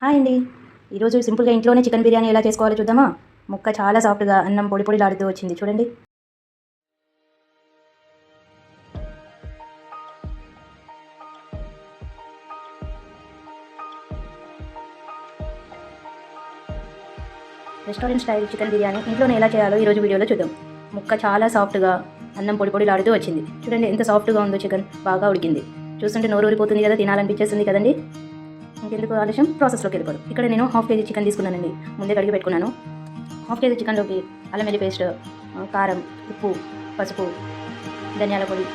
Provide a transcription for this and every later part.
Hi అండి. ఈరోజు సింపుల్గా ఇంట్లోనే చికెన్ బిర్యానీ ఎలా చేసుకోవాలో చూద్దామా. ముక్క చాలా సాఫ్ట్గా అన్నం పొడి పొడిలాడుతూ వచ్చింది చూడండి. రెస్టారెంట్ స్టైల్ చికెన్ బిర్యానీ ఇంట్లోనే ఎలా చేయాలో ఈరోజు వీడియోలో చూద్దాం. ముక్క చాలా సాఫ్ట్గా అన్నం పొడి పొడిలాడుతూ వచ్చింది చూడండి. ఎంత సాఫ్ట్గా ఉందో చికెన్, బాగా ఉడికింది. చూస్తుంటే నోరు ఊరిపోతుంది కదా, తినాలనిపించేస్తుంది కదండి. ఇంకెందుకు ఆలస్యం, ప్రాసెస్లోకి వెళ్ళిపోదు. ఇక్కడ నేను హాఫ్ కేజీ చికెన్ తీసుకున్నానండి. ముందే కడిగి పెట్టుకున్నాను. హాఫ్ కేజీ చికెన్లోకి అల్లం వెల్లుల్లి పేస్ట్, కారం, ఉప్పు, పసుపు, ధనియాల పొడి,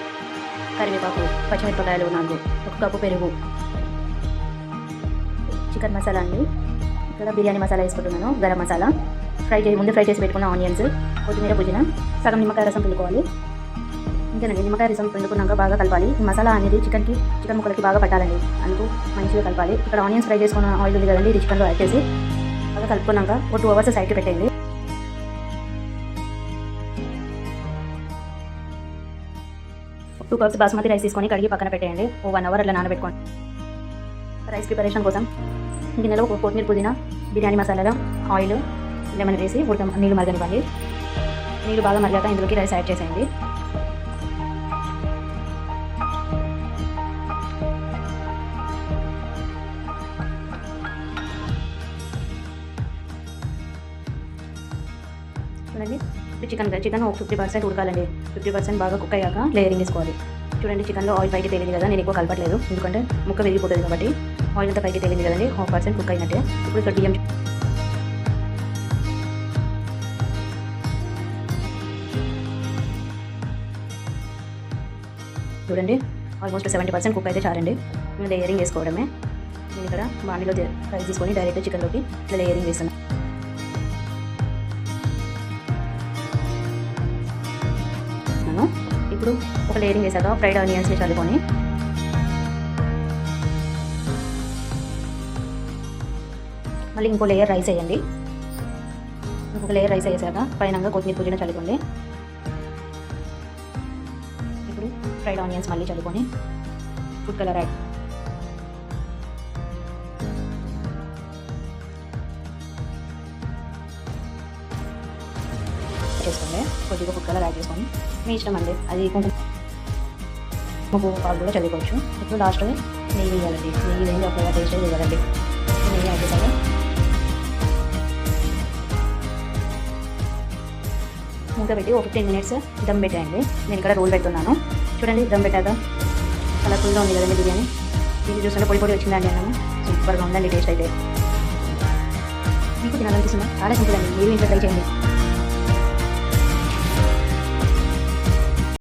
కరివేపాకు, పచ్చిమిరపకాయలు 4, 1 కప్పు పెరుగు, చికెన్ మసాలా అండి. ఇక్కడ బిర్యానీ మసాలా వేసుకుంటున్నాను, గరం మసాలా, ముందే ఫ్రై చేసి పెట్టుకున్న ఆనియన్స్, కొత్తిమీర, పుదీనా, సగం నిమ్మకాయ రసం పిండుకోవాలి. ఇంతేనండి, నిమ్మకాయ రసం పిండుకున్నాక బాగా కలపాలి. ఈ మసాలా అనేది చికెన్ ముక్కలకి బాగా పట్టాలండి, అందుకు మంచిగా కలపాలి. ఇక్కడ ఆనియన్స్ ఫ్రై చేసుకున్న ఆయిల్ ఉంది కదండి, ఇది చికెన్లో యాడ్ చేసి బాగా కలుపుకున్నాక ఒక 2 అవర్స్ సైడ్కి పెట్టండి. 2 కప్స్ బాస్మతి రైస్ తీసుకొని కడిగి పక్కన పెట్టేయండి. 1 అవర్ అట్లా నానబెట్టుకోండి. రైస్ ప్రిపరేషన్ కోసం గిన్నెలో కొత్తిమీర, పుదీనా, బిర్యానీ మసాలాలో ఆయిల్, లెమన్ వేసి నీళ్ళు మరగనివ్వండి. నీళ్ళు బాగా మరిగాక ఇందులోకి రైస్ యాడ్ చేసేయండి. చూడండి, చికెన్ ఒక 50% ఉడకాలండి. 50% బాగా కుక్ అయ్యాక లేయరింగ్ వేసుకోవాలి. చూడండి, చికెన్లో ఆయిల్ పైకి తేలింది కదా, నేను ఎక్కువ కలపట్లేదు ఎందుకంటే ముక్క విరిగిపోతుంది కాబట్టి. ఆయిల్ అంతా పైకి తేలింది కదండి, 1/2% కుక్ అయినట్టే. ఇప్పుడు ఇక్కడ బియ్యం చూడండి, ఆల్మోస్ట్ 70% కుక్ అయితే చాలండి. లేయరింగ్ వేసుకోవడమే. నేను ఇక్కడ బాండిలో రైస్ తీసుకొని డైరెక్ట్ చికెన్లోకి ఇట్లా లేయరింగ్ వేస్తున్నాను. ఇప్పుడు ఒక లేయరింగ్ వేసాక ఫ్రైడ్ ఆనియన్స్ చల్లుకొని మళ్ళీ ఇంకో లేయర్ రైస్ వేయండి. ఇంకొక లేయర్ రైస్ వేసాక పైన కొత్తిమీర, పుదీనా చల్లుకోండి. ఇప్పుడు ఫ్రైడ్ ఆనియన్స్ మళ్ళీ చల్లుకొని ఫుడ్ కలర్ యాడ్ చేసుకోండి. కొద్దిగా ఫుడ్ కలర్ యాడ్ చేసుకొని మీ ఇష్టం అండి, అది కుంకుమ పాలు కూడా చదువుకోవచ్చు. ఇప్పుడు లాస్ట్ నెయ్యి వేయాలండి. నెయ్యి వేయండి, అప్పుడు టేస్ట్ వేయాలండి. నెయ్యి యాడ్ చేశాక మూత పెట్టి ఒక 15 minutes దమ్ పెట్టేయండి. నేను ఇక్కడ రోల్ పెడుతున్నాను. చూడండి, దమ్ పెట్టాక కలర్ఫుల్గా ఉంది కదండి బిర్యానీ. దీన్ని చూస్తుంటే పొడి పొడి వచ్చిందండి అన్నాము. సూపర్గా ఉందండి టేస్ట్ అయితే. మీకు తినాలనిపిస్తుందా? చాలా సింపుల్ అండి, మీరు ఇంట్లో ట్రై చేయండి.